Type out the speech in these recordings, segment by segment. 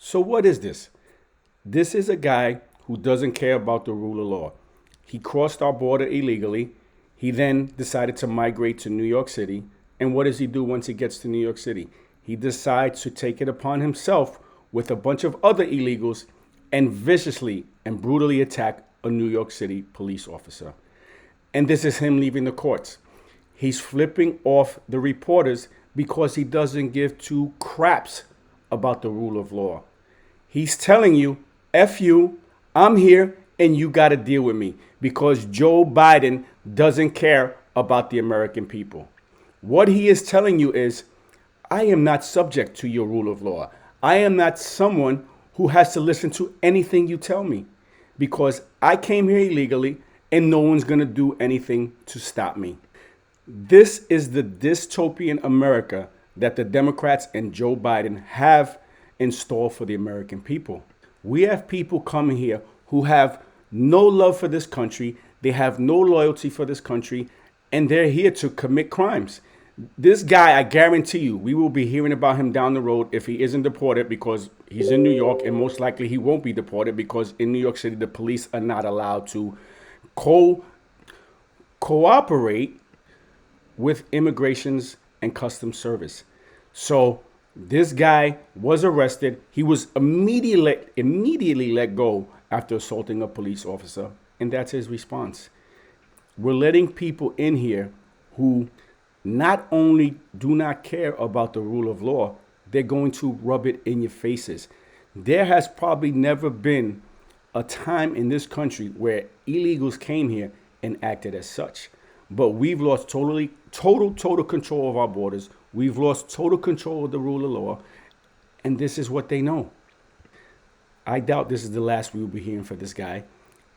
So what is this? This is a guy who doesn't care about the rule of law. He crossed our border illegally. He then decided to migrate to New York City. And what does he do once he gets to New York City? He decides to take it upon himself with a bunch of other illegals and viciously and brutally attack a New York City police officer. And this is him leaving the courts. He's flipping off the reporters because he doesn't give two craps about the rule of law. He's telling you, F you, I'm here, and you got to deal with me because Joe Biden doesn't care about the American people. What he is telling you is, I am not subject to your rule of law. I am not someone who has to listen to anything you tell me because I came here illegally and no one's going to do anything to stop me. This is the dystopian America that the Democrats and Joe Biden have in store for the American people. We have people coming here who have no love for this country, they have no loyalty for this country, and they're here to commit crimes. This guy, I guarantee you, we will be hearing about him down the road if he isn't deported because he's in New York, and most likely he won't be deported because in New York City, the police are not allowed to cooperate with immigrations and customs service. So this guy was arrested. He was immediately let go after assaulting a police officer. And that's his response. We're letting people in here who not only do not care about the rule of law, they're going to rub it in your faces. There has probably never been a time in this country where illegals came here and acted as such. But we've lost total control of our borders. We've lost total control of the rule of law. And this is what they know. I doubt this is the last we will be hearing for this guy.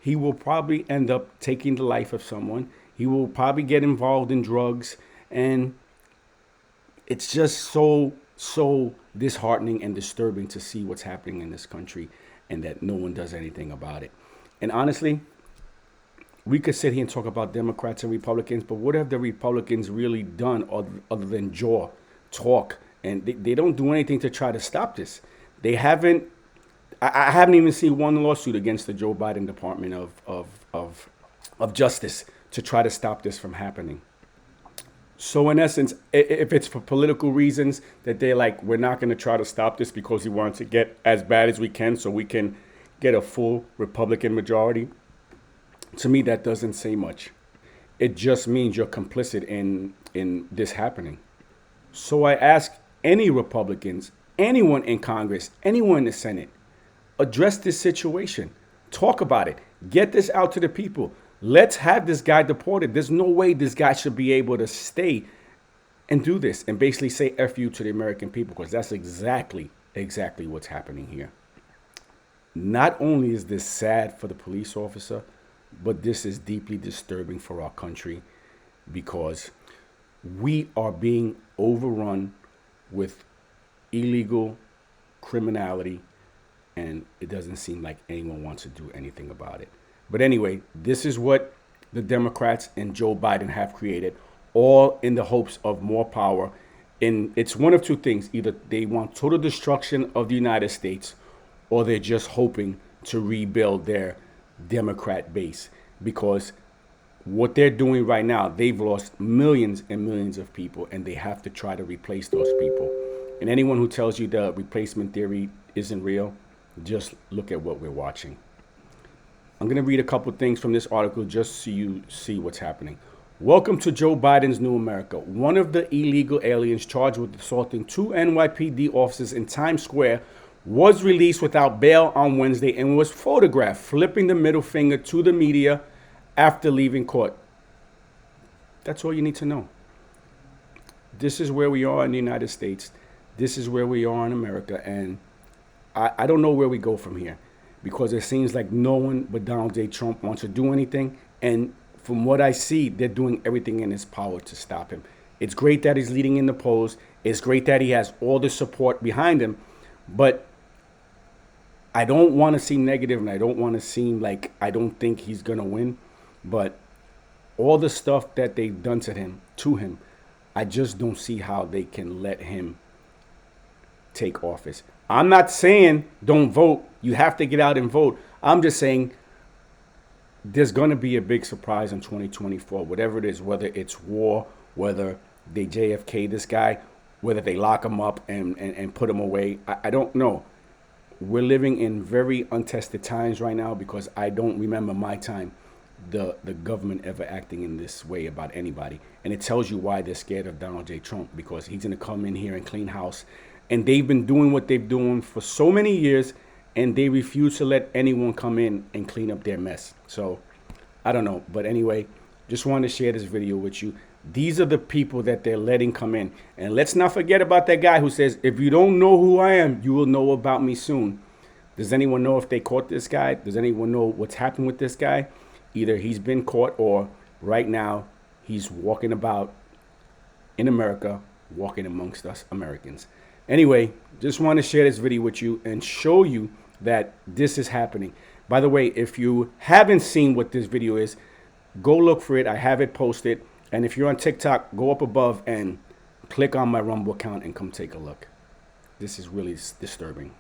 He will probably end up taking the life of someone. He will probably get involved in drugs. And it's just so disheartening and disturbing to see what's happening in this country and that no one does anything about it. And honestly, we could sit here and talk about Democrats and Republicans, but what have the Republicans really done other than talk? And they don't do anything to try to stop this. They haven't. I haven't even seen one lawsuit against the Joe Biden Department of Justice to try to stop this from happening. So in essence, if it's for political reasons that they're like, we're not going to try to stop this because we want to get as bad as we can so we can get a full Republican majority, to me, that doesn't say much. It just means you're complicit in this happening. So I ask any Republicans, anyone in Congress, anyone in the Senate, address this situation. Talk about it. Get this out to the people. Let's have this guy deported. There's no way this guy should be able to stay and do this and basically say F you to the American people because that's exactly what's happening here. Not only is this sad for the police officer, but this is deeply disturbing for our country because we are being overrun with illegal criminality, and it doesn't seem like anyone wants to do anything about it. But anyway, this is what the Democrats and Joe Biden have created, all in the hopes of more power. And it's one of two things. Either they want total destruction of the United States, or they're just hoping to rebuild their Democrat base, because what they're doing right now, they've lost millions and millions of people, and they have to try to replace those people. And anyone who tells you the replacement theory isn't real, just look at what we're watching. I'm going to read a couple things from this article just so you see what's happening. Welcome to Joe Biden's new America. One of the illegal aliens charged with assaulting two NYPD officers in Times Square was released without bail on Wednesday and was photographed flipping the middle finger to the media after leaving court. That's all you need to know. This is where we are in the United States. This is where we are in America. And I don't know where we go from here because it seems like no one but Donald J. Trump wants to do anything. And from what I see, they're doing everything in his power to stop him. It's great that he's leading in the polls. It's great that he has all the support behind him. But I don't want to seem negative, and I don't want to seem like I don't think he's going to win. But all the stuff that they've done to him, I just don't see how they can let him take office. I'm not saying don't vote. You have to get out and vote. I'm just saying there's going to be a big surprise in 2024, whatever it is, whether it's war, whether they JFK this guy, whether they lock him up and put him away. I don't know. We're living in very untested times right now because I don't remember my time the government ever acting in this way about anybody. And it tells you why they're scared of Donald J. Trump, because he's going to come in here and clean house. And they've been doing what they've doing for so many years, and they refuse to let anyone come in and clean up their mess. So I don't know. But anyway, just wanted to share this video with you. These are the people that they're letting come in. And let's not forget about that guy who says, if you don't know who I am, you will know about me soon. Does anyone know if they caught this guy? Does anyone know what's happened with this guy? Either he's been caught or right now he's walking about in America, walking amongst us Americans. Anyway, just want to share this video with you and show you that this is happening. By the way, if you haven't seen what this video is, go look for it. I have it posted. And if you're on TikTok, go up above and click on my Rumble account and come take a look. This is really disturbing.